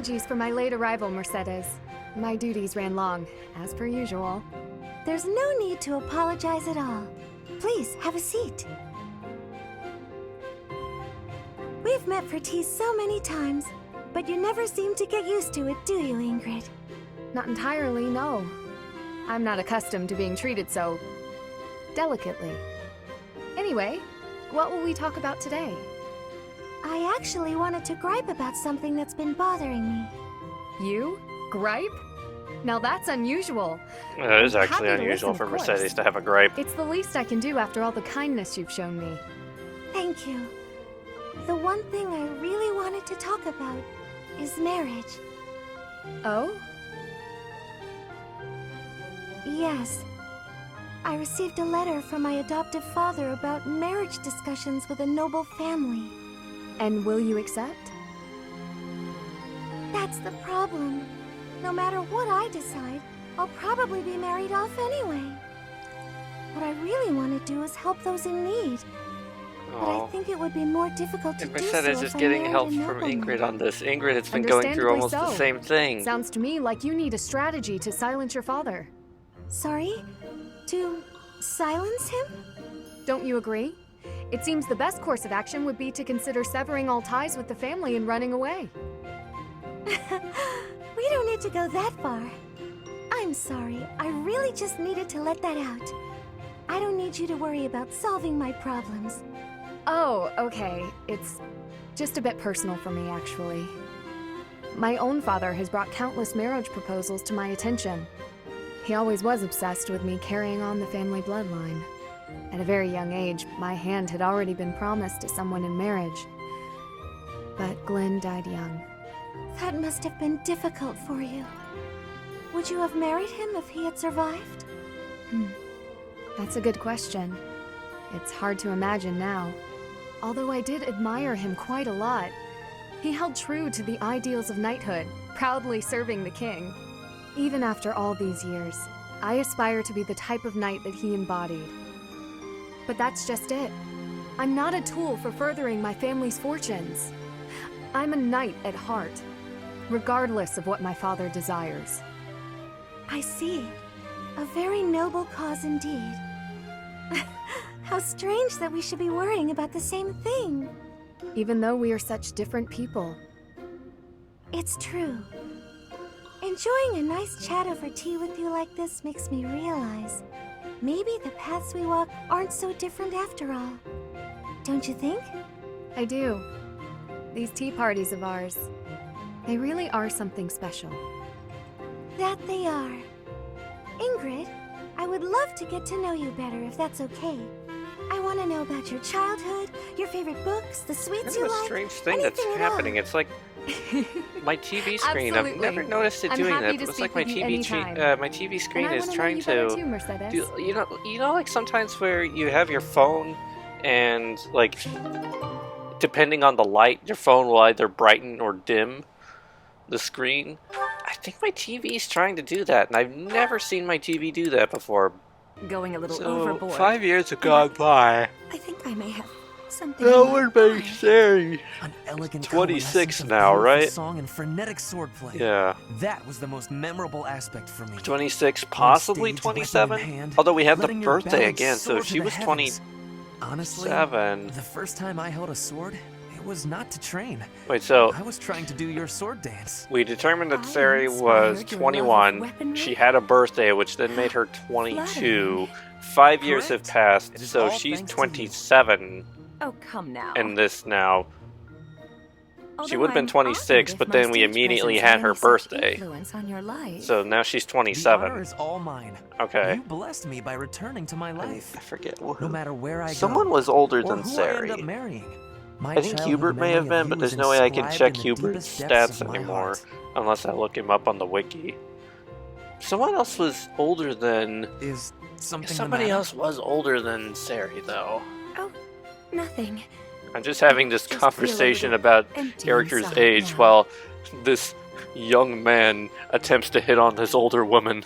Apologies for my late arrival, Mercedes. My duties ran long, as per usual. There's no need to apologize at all. Please, have a seat. We've met for tea so many times, but you never seem to get used to it, do you, Ingrid? Not entirely, no. I'm not accustomed to being treated so... delicately. Anyway, what will we talk about today? I actually wanted to gripe about something that's been bothering me. You? Gripe? Now that's unusual. It is actually Happy to unusual listen, for of course. Mercedes to have a gripe. It's the least I can do after all the kindness you've shown me. Thank you. The one thing I really wanted to talk about is marriage. Oh? Yes. I received a letter from my adoptive father about marriage discussions with a noble family. And will you accept? That's the problem. No matter what I decide, I'll probably be married off anyway. What I really want to do is help those in need. But I think it would be more difficult to do so Mercedes is if I getting married help a from nobleman. Ingrid on this. Ingrid has been going through almost the same thing. Sounds to me like you need a strategy to silence your father. Sorry? To silence him? Don't you agree? It seems the best course of action would be to consider severing all ties with the family and running away. We don't need to go that far. I'm sorry, I really just needed to let that out. I don't need you to worry about solving my problems. Oh, okay. It's just a bit personal for me, actually. My own father has brought countless marriage proposals to my attention. He always was obsessed with me carrying on the family bloodline. At a very young age, my hand had already been promised to someone in marriage. But Glenn died young. That must have been difficult for you. Would you have married him if he had survived? That's a good question. It's hard to imagine now. Although I did admire him quite a lot. He held true to the ideals of knighthood, proudly serving the king. Even after all these years, I aspire to be the type of knight that he embodied. But that's just it. I'm not a tool for furthering my family's fortunes. I'm a knight at heart, regardless of what my father desires. I see. A very noble cause indeed. How strange that we should be worrying about the same thing. Even though we are such different people. It's true. Enjoying a nice chat over tea with you like this makes me realize maybe the paths we walk aren't so different after all. Don't you think? I do. These tea parties of ours, they really are something special. That they are. Ingrid, I would love to get to know you better if that's okay. I want to know about your childhood, your favorite books, the sweets you Kind of a like, strange thing that's anything at all. happening. It's like my TV screen. I've Absolutely. never noticed it I'm doing happy that. to It's like speak my with you my TV screen And I is wanna know trying you better to. too, Mercedes. You know, like sometimes where you have your phone, and like depending on the light, your phone will either brighten or dim the screen. I think my TV is trying to do that, and I've never seen my TV do that before. Going a little So overboard. 5 years have gone by. I think I may have something That in my would be eye. scary. An elegant 26 coalescence of now, beautiful right? Song and frenetic swordplay. Yeah. That was the most memorable aspect for me. 26, possibly stage, weapon in 27. hand, Although we had the letting your birthday balance again, so soar if to she the was heavens. Honestly, 27. the first time I held a sword, it was not to train. Wait, so I was trying to do your sword dance. we determined that I Sari was inspired your love of 21. weaponry? She had a birthday, which then made her 22. 5 years have Correct. passed, It is so all she's thanks to you. 27 Oh, come now. in this now. She Although would have been I'm 26, honored but if my then we stage immediately presence had her any such birthday. influence on your life. So now she's The honor 27. is all mine. Okay. You blessed me by returning to my life. I forget No who. matter where I Someone go, was older or than who I Sari. end up marrying. My I think childhood Hubert may memory have of been, you but is there's no way I can inscribed check in the Hubert's deepest depths stats of my anymore heart. unless I look him up on the wiki. Someone else was older than. Is something the Somebody matter? else was older than Sari, though. Oh, nothing. I'm just having this Just feel a conversation little about empty character's inside age now. while this young man attempts to hit on this older woman.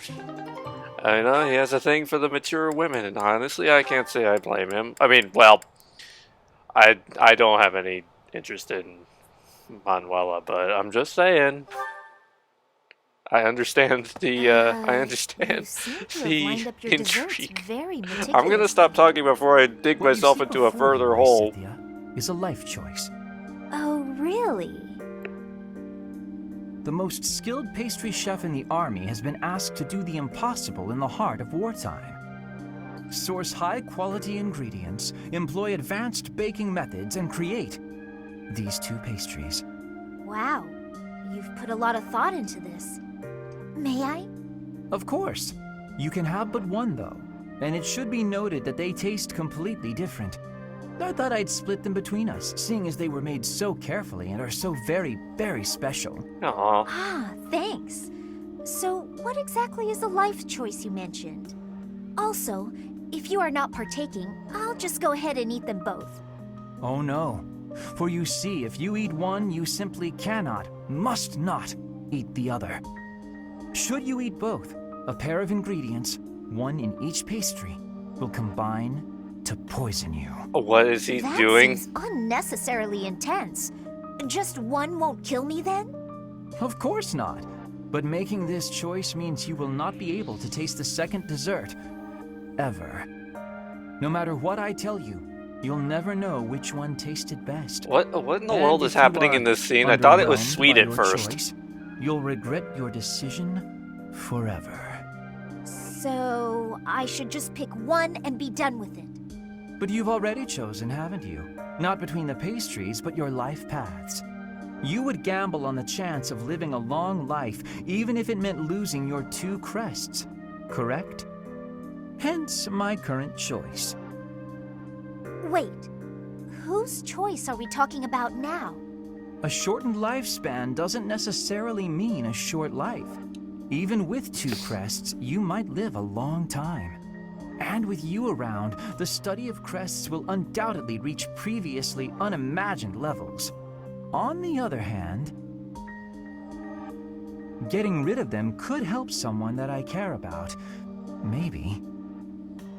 I know, he has a thing for the mature women, and honestly, I can't say I blame him. I mean, well, I don't have any interest in Manuela, but I'm just saying. I understand the You seem to have the lined up your desserts intrigue. very meticulously. I'm gonna stop talking before I dig What you myself see into a before you, further my hole. Cynthia, is a life choice. Oh, really? The most skilled pastry chef in the army has been asked to do the impossible in the heart of wartime. Source high-quality ingredients, employ advanced baking methods, and create these 2 pastries. Wow, you've put a lot of thought into this. May I? Of course. You can have but one, though, and it should be noted that they taste completely different. I thought I'd split them between us, seeing as they were made so carefully and are so very, very special. Aw. Ah, thanks. So, what exactly is the life choice you mentioned? Also, if you are not partaking, I'll just go ahead and eat them both. Oh no. For you see, if you eat one, you simply cannot, must not, eat the other. Should you eat both, a pair of ingredients, one in each pastry, will combine to poison you. What is he That doing? seems unnecessarily intense. Just one won't kill me then? Of course not. But making this choice means you will not be able to taste the second dessert. Ever. No matter what I tell you, you'll never know which one tasted best. What in the And world if is you happening are in this scene? I thought it was underwhelmed sweet by at your first. choice, you'll regret your decision forever. So, I should just pick one and be done with it. But you've already chosen, haven't you? Not between the pastries, but your life paths. You would gamble on the chance of living a long life, even if it meant losing your 2 crests, correct? Hence my current choice. Wait, whose choice are we talking about now? A shortened lifespan doesn't necessarily mean a short life. Even with 2 crests, you might live a long time. And with you around, the study of crests will undoubtedly reach previously unimagined levels. On the other hand, getting rid of them could help someone that I care about. Maybe.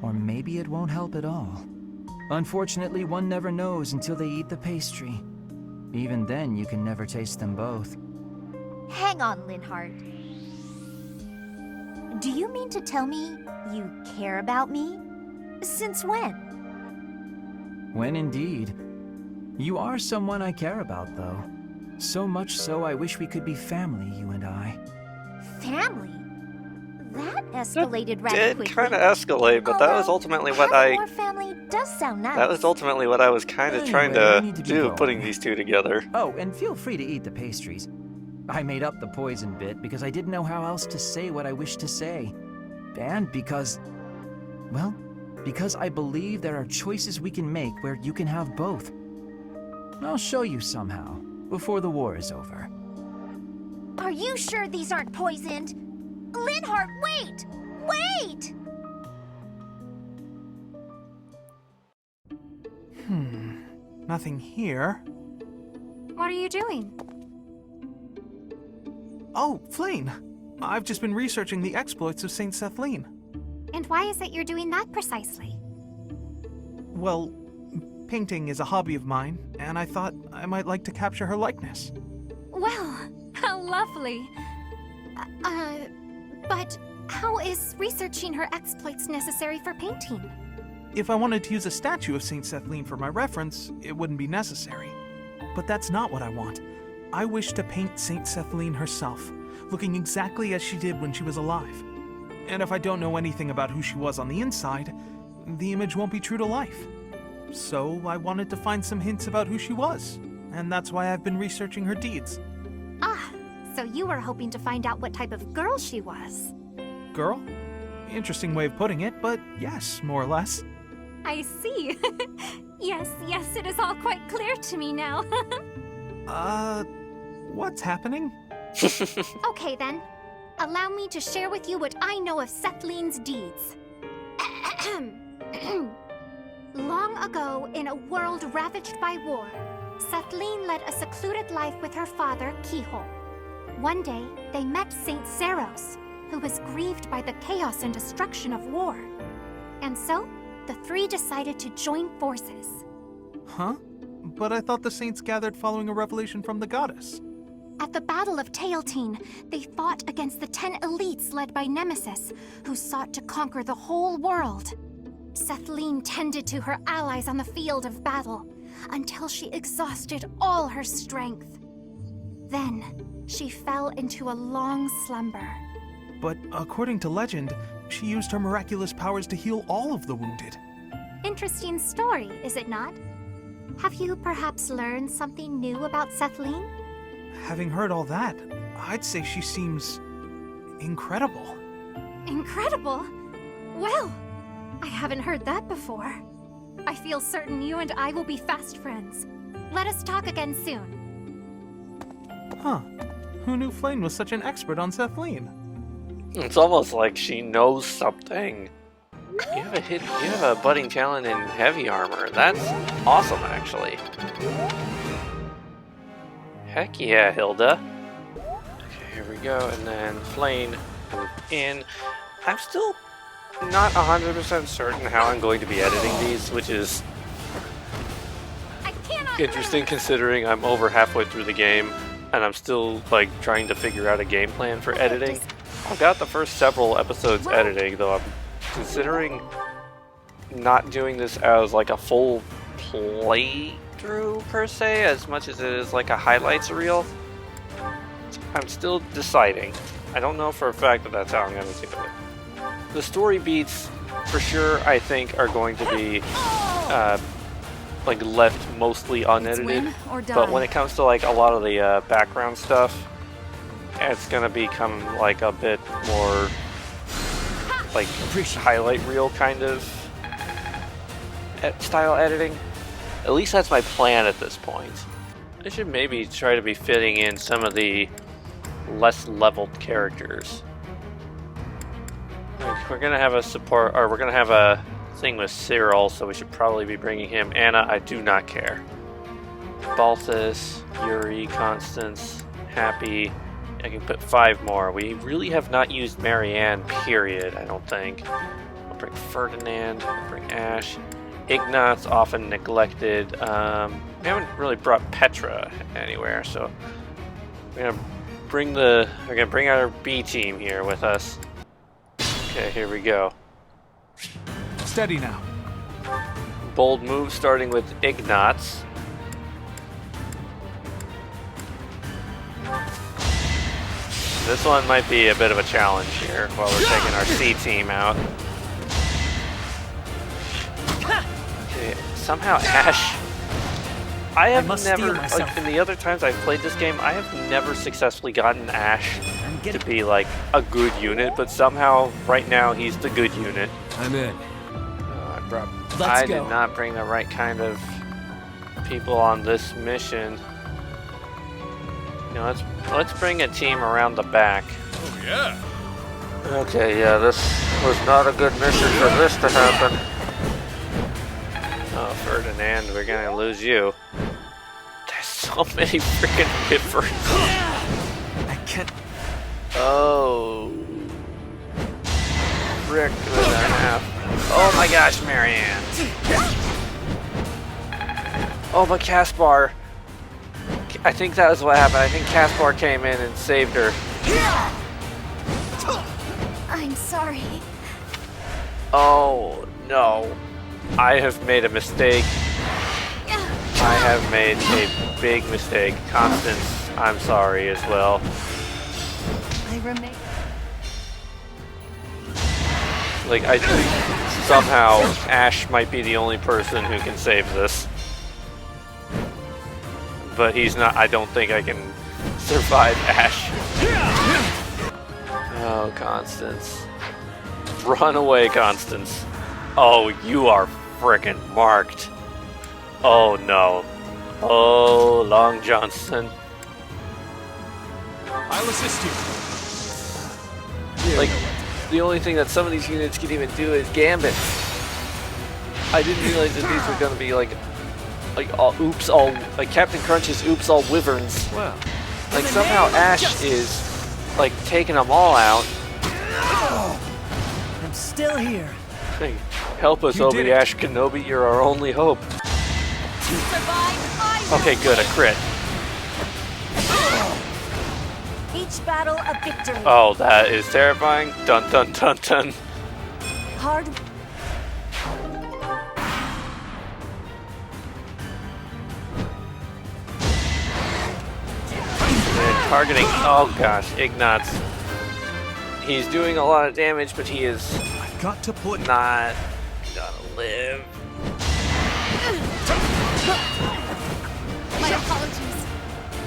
Or maybe it won't help at all. Unfortunately, one never knows until they eat the pastry. Even then, you can never taste them both. Hang on, Linhart. Do you mean to tell me you care about me? Since when? When indeed. You are someone I care about, though. So much so I wish we could be family, you and I. Family? That escalated rather Did quickly. kind of escalate, but that was Although, ultimately what having more family does sound nice. That was ultimately what I was kind of trying Anyway, I to need to be do, going. putting these 2 together. Oh, and feel free to eat the pastries. I made up the poison bit because I didn't know how else to say what I wished to say. And because I believe there are choices we can make where you can have both. I'll show you somehow, before the war is over. Are you sure these aren't poisoned? Linhart, wait! Wait! Nothing here. What are you doing? Oh, Flayn! I've just been researching the exploits of Saint Sethleen. And why is it you're doing that precisely? Well, painting is a hobby of mine, and I thought I might like to capture her likeness. Well, how lovely. But how is researching her exploits necessary for painting? If I wanted to use a statue of Saint Sethleen for my reference, it wouldn't be necessary. But that's not what I want. I wish to paint Saint Sethleen herself, looking exactly as she did when she was alive. And if I don't know anything about who she was on the inside, the image won't be true to life. So I wanted to find some hints about who she was, and that's why I've been researching her deeds. Ah, so you were hoping to find out what type of girl she was. Girl? Interesting way of putting it, but yes, more or less. I see. Yes, it is all quite clear to me now. What's happening? Okay then. Allow me to share with you what I know of Sethleen's deeds. Long ago, in a world ravaged by war, Sethleen led a secluded life with her father, Keyhole. One day, they met Saint Zeros, who was grieved by the chaos and destruction of war. And so, the three decided to join forces. Huh? But I thought the saints gathered following a revelation from the goddess. At the Battle of Teotine, they fought against the 10 elites led by Nemesis, who sought to conquer the whole world. Sethlene tended to her allies on the field of battle until she exhausted all her strength. Then, she fell into a long slumber. But according to legend, she used her miraculous powers to heal all of the wounded. Interesting story, is it not? Have you perhaps learned something new about Sethlene? Having heard all that, I'd say she seems incredible. Incredible? Well, I haven't heard that before. I feel certain you and I will be fast friends. Let us talk again soon. Huh. Who knew Flame was such an expert on Sethlene? It's almost like she knows something. You have a budding talent in heavy armor. That's awesome, actually. Heck yeah, Hilda. Okay, here we go, and then Flame in. I'm still not 100% certain how I'm going to be editing these, which is interesting considering I'm over halfway through the game and I'm still like trying to figure out a game plan for editing. I've got the first several episodes editing, though I'm considering not doing this as like a full playthrough per se, as much as it is like a highlights reel. I'm still deciding. I don't know for a fact that that's how I'm going to do it. The story beats, for sure, I think are going to be like left mostly unedited. Win or die. But when it comes to like a lot of the background stuff, it's gonna become like a bit more like highlight reel kind of style editing. At least that's my plan at this point. I should maybe try to be fitting in some of the less leveled characters. Like, we're gonna have a support, or we're gonna have a thing with Cyril, so we should probably be bringing him. Anna, I do not care. Balthus, Yuri, Constance, Happy. I can put 5 more. We really have not used Marianne, period, I don't think. I'll bring Ferdinand, I'll bring Ashe. Ignat's often neglected. We haven't really brought Petra anywhere, so we're gonna bring out our B team here with us. Okay, here we go. Steady now. Bold move starting with Ignatz. This one might be a bit of a challenge here while we're taking our C team out. Okay, somehow Ashe. I have never, like in the other times I've played this game, I have never successfully gotten Ashe to be like a good unit, but somehow right now he's the good unit. I'm in. I did not bring the right kind of people on this mission. You know, let's bring a team around the back. Oh yeah. Okay, yeah, this was not a good mission for this to happen. Oh, Ferdinand, we're gonna lose you. There's so many freaking Wyverns. I can't. Oh. Rick with a half. Oh my gosh, Marianne. Oh, but Caspar. I think that was what happened. I think Caspar came in and saved her. I'm sorry. Oh, no. I have made a mistake. I have made a big mistake. Constance, I'm sorry as well. I remain. Like, I think somehow Ashe might be the only person who can save this. But he's not. I don't think I can survive Ashe. Oh, Constance. Run away, Constance. Oh, you are frickin' marked. Oh, no. Oh, Long Johnson. I'll assist you. Like, the only thing that some of these units can even do is Gambit. I didn't realize that these were gonna be like Captain Crunch's oops all wyverns. Well, Like somehow Ashe is like taking them all out. I'm still here. Hey, help us, You did it. Obi-Ash Kenobi, you're our only hope. Survive, I Okay, good, a crit. Each battle a victory. Oh, that is terrifying. Dun dun dun dun. Hard. And targeting. Oh gosh, Ignatz. He's doing a lot of damage, but he is I've got to put. not gonna live. My apologies.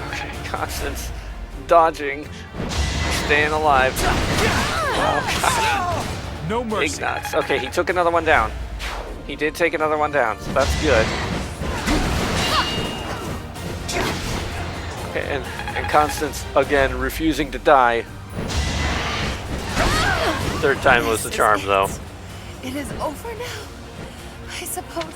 Okay, Constance dodging, staying alive. Oh No god, mercy. Ignatz. Okay, he took another one down. He did take another one down, so that's good. Okay, and Constance again refusing to die. Third time was the charm, though. It is over now, I suppose.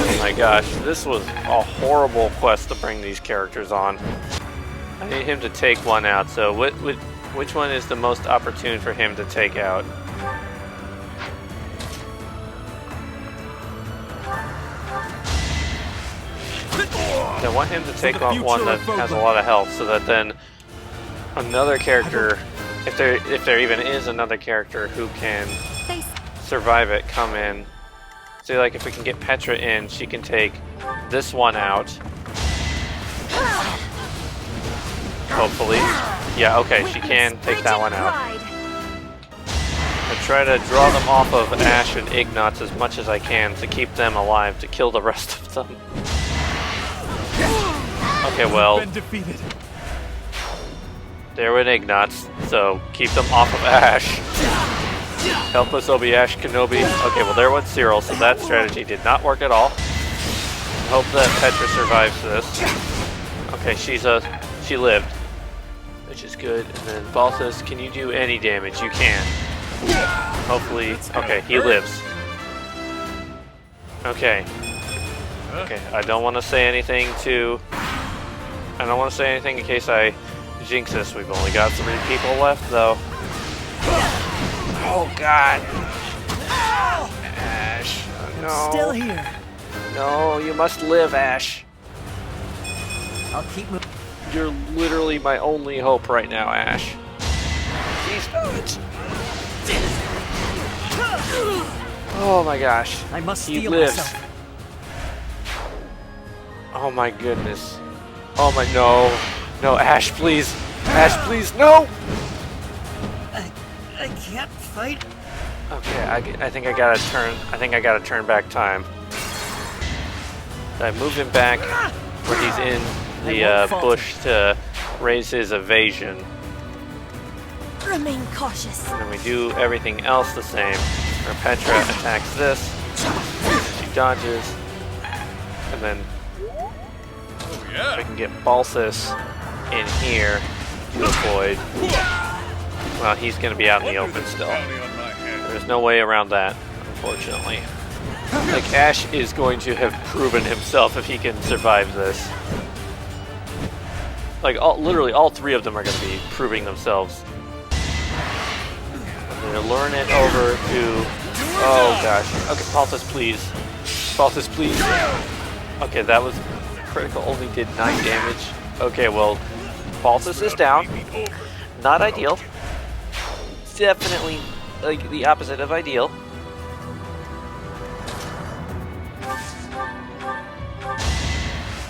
Oh my gosh, this was a horrible quest to bring these characters on. I need him to take one out, so which one is the most opportune for him to take out? I want him to take on one that has a lot of health, so that then another character, if there even is another character who can Face. survive it, come in. So like if we can get Petra in, she can take this one out. Hopefully. Yeah, okay, she can take that one out. I try to draw them off of Ashe and Ignatz as much as I can to keep them alive, to kill the rest of them. Okay, well, Been defeated. there went Ignatz, so keep them off of Ashe. Help us, Obi Ashe Kenobi. Okay, well there went Cyril, so that strategy did not work at all. Hope that Petra survives this. Okay, she lived, which is good. And then Balthus, can you do any damage? You can. Hopefully, okay, he lives. Okay. Okay, I don't want to say anything in case I jinx this. We've only got 3 people left, though. Oh God! Ashe, no. Still here. No, you must live, Ashe. I'll keep moving. You're literally my only hope right now, Ashe. He's not. Oh my gosh. I must He steal lives. myself. Oh my goodness. Oh my no, Ashe, please, Ashe, please, no. I can't fight. Okay, I think I gotta turn back time. I move him back where he's in the bush to raise his evasion. Remain cautious. And then we do everything else the same. Where Petra attacks this, she dodges, and then Oh, we yeah. can get Balthus in here to avoid. Well, he's going to be out in the open still. Bounty on my head. There's no way around that, unfortunately. Like, Ashe is going to have proven himself if he can survive this. Like, literally all 3 of them are going to be proving themselves. I'm going to learn it over to... Oh, gosh. Okay, Balthus, please. Balthus, please. Okay, that was critical. Only did 9 damage. Okay, well, Balthus is down. Not ideal. Definitely, like, the opposite of ideal.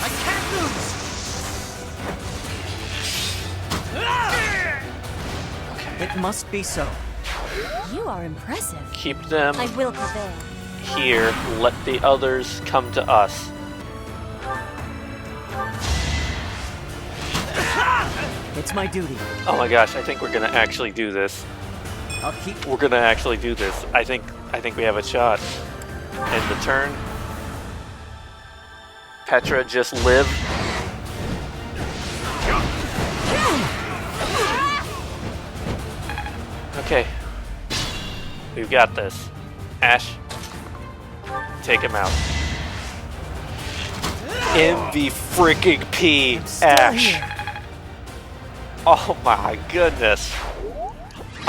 I can't lose. It must be so. You are impressive. Keep them I will prevail. here. Let the others come to us. It's my duty. Oh my gosh, I think we're gonna actually do this. I'll keep. We're gonna actually do this. I think we have a shot. End the turn. Petra, just live. Okay. We've got this. Ashe, take him out. MVP Still Ashe. here. Oh my goodness.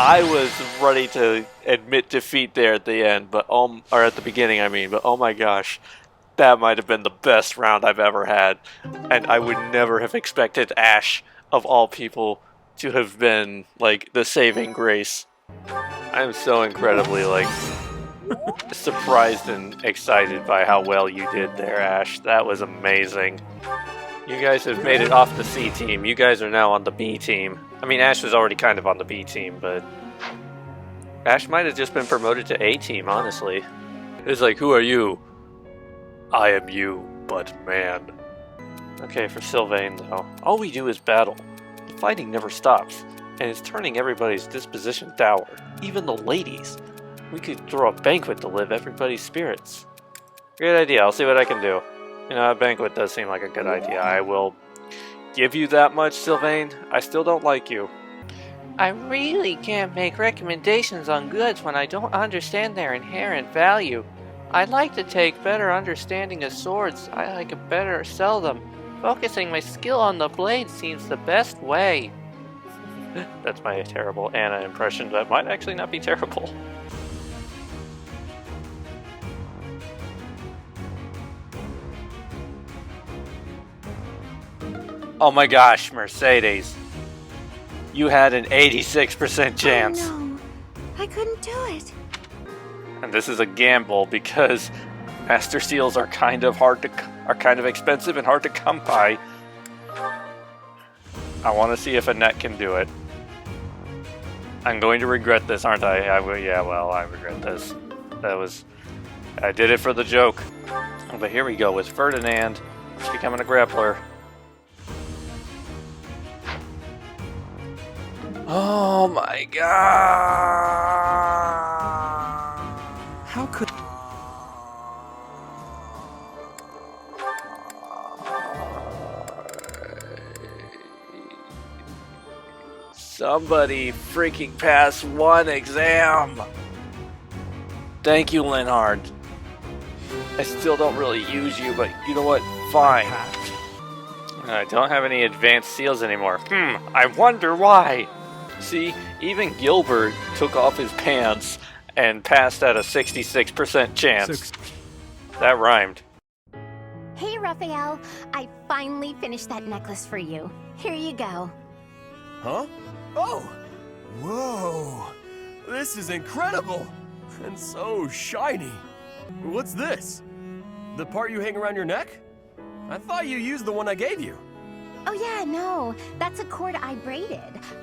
I was ready to admit defeat there at the end, but or at the beginning, I mean. But oh my gosh, that might have been the best round I've ever had, and I would never have expected Ashe, of all people, to have been like the saving grace. I am so incredibly surprised and excited by how well you did there, Ashe. That was amazing. You guys have made it off the C team. You guys are now on the B team. I mean, Ashe was already kind of on the B team, but Ashe might have just been promoted to A team, honestly. It's like, who are you? I am you, but man. Okay, for Sylvain, though, all we do is battle. The fighting never stops, and it's turning everybody's disposition dour, even the ladies. We could throw a banquet to lift everybody's spirits. Great idea, I'll see what I can do. You know, a banquet does seem like a good idea. I will give you that much, Sylvain. I still don't like you. I really can't make recommendations on goods when I don't understand their inherent value. I'd like to take better understanding of swords. I like to better sell them. Focusing my skill on the blade seems the best way. That's my terrible Anna impression. That might actually not be terrible. Oh my gosh, Mercedes. You had an 86% chance. Oh no, I couldn't do it. And this is a gamble because Master Seals are kind of expensive and hard to come by. I want to see if Annette can do it. I'm going to regret this, aren't I? I regret this. I did it for the joke. But here we go with Ferdinand becoming a grappler. Oh my god! How could... Somebody freaking pass one exam! Thank you, Linhard. I still don't really use you, but you know what? Fine. I don't have any advanced seals anymore. I wonder why! See, even Gilbert took off his pants and passed at a 66% chance. That rhymed. Hey, Raphael, I finally finished that necklace for you. Here you go. Huh? Oh! Whoa! This is incredible! And so shiny. What's this? The part you hang around your neck? I thought you used the one I gave you. Oh yeah, no, that's a cord I braided.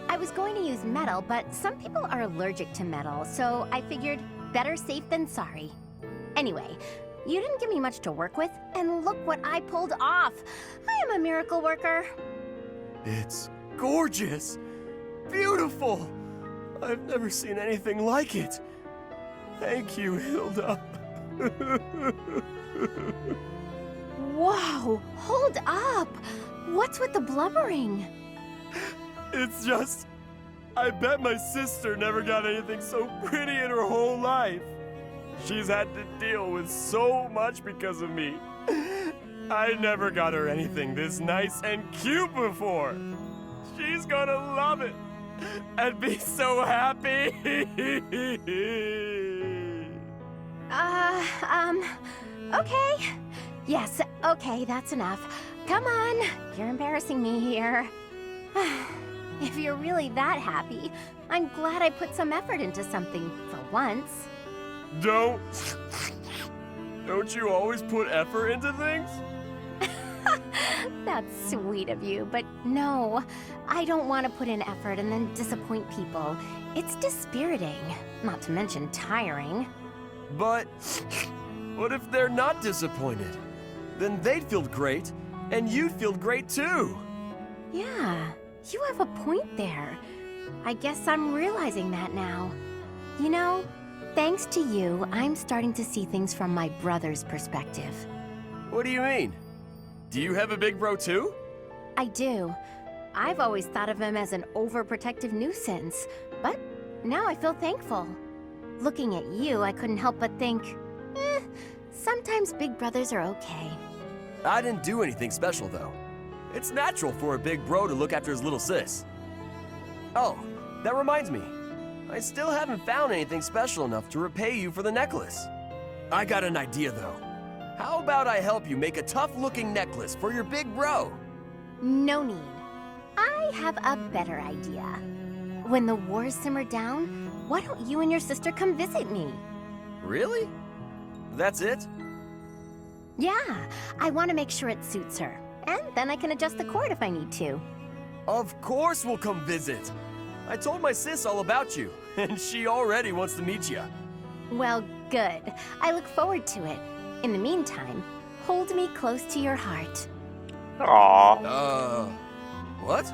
I was going to use metal, but some people are allergic to metal, so I figured better safe than sorry. Anyway, you didn't give me much to work with, and look what I pulled off. I am a miracle worker. It's gorgeous! Beautiful! I've never seen anything like it. Thank you, Hilda. Whoa, hold up! What's with the blubbering? It's just... I bet my sister never got anything so pretty in her whole life. She's had to deal with so much because of me. I never got her anything this nice and cute before. She's gonna love it and be so happy. Okay. Yes, okay, that's enough. Come on, you're embarrassing me here. If you're really that happy, I'm glad I put some effort into something for once. Don't you always put effort into things? That's sweet of you, but no, I don't want to put in effort and then disappoint people. It's dispiriting, not to mention tiring. But what if they're not disappointed? Then they'd feel great, and you'd feel great too. Yeah, you have a point there. I guess I'm realizing that now. You know, thanks to you, I'm starting to see things from my brother's perspective. What do you mean? Do you have a big bro too? I do. I've always thought of him as an overprotective nuisance, but now I feel thankful. Looking at you, I couldn't help but think, sometimes big brothers are okay. I didn't do anything special though. It's natural for a big bro to look after his little sis. Oh, that reminds me. I still haven't found anything special enough to repay you for the necklace. I got an idea though. How about I help you make a tough-looking necklace for your big bro? No need. I have a better idea. When the wars simmer down, why don't you and your sister come visit me? Really? That's it? Yeah, I want to make sure it suits her. And then I can adjust the cord if I need to. Of course we'll come visit. I told my sis all about you, and she already wants to meet you. Well, good. I look forward to it. In the meantime, hold me close to your heart. Aww. What?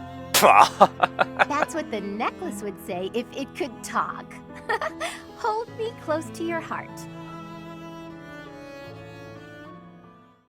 That's what the necklace would say if it could talk. Hold me close to your heart.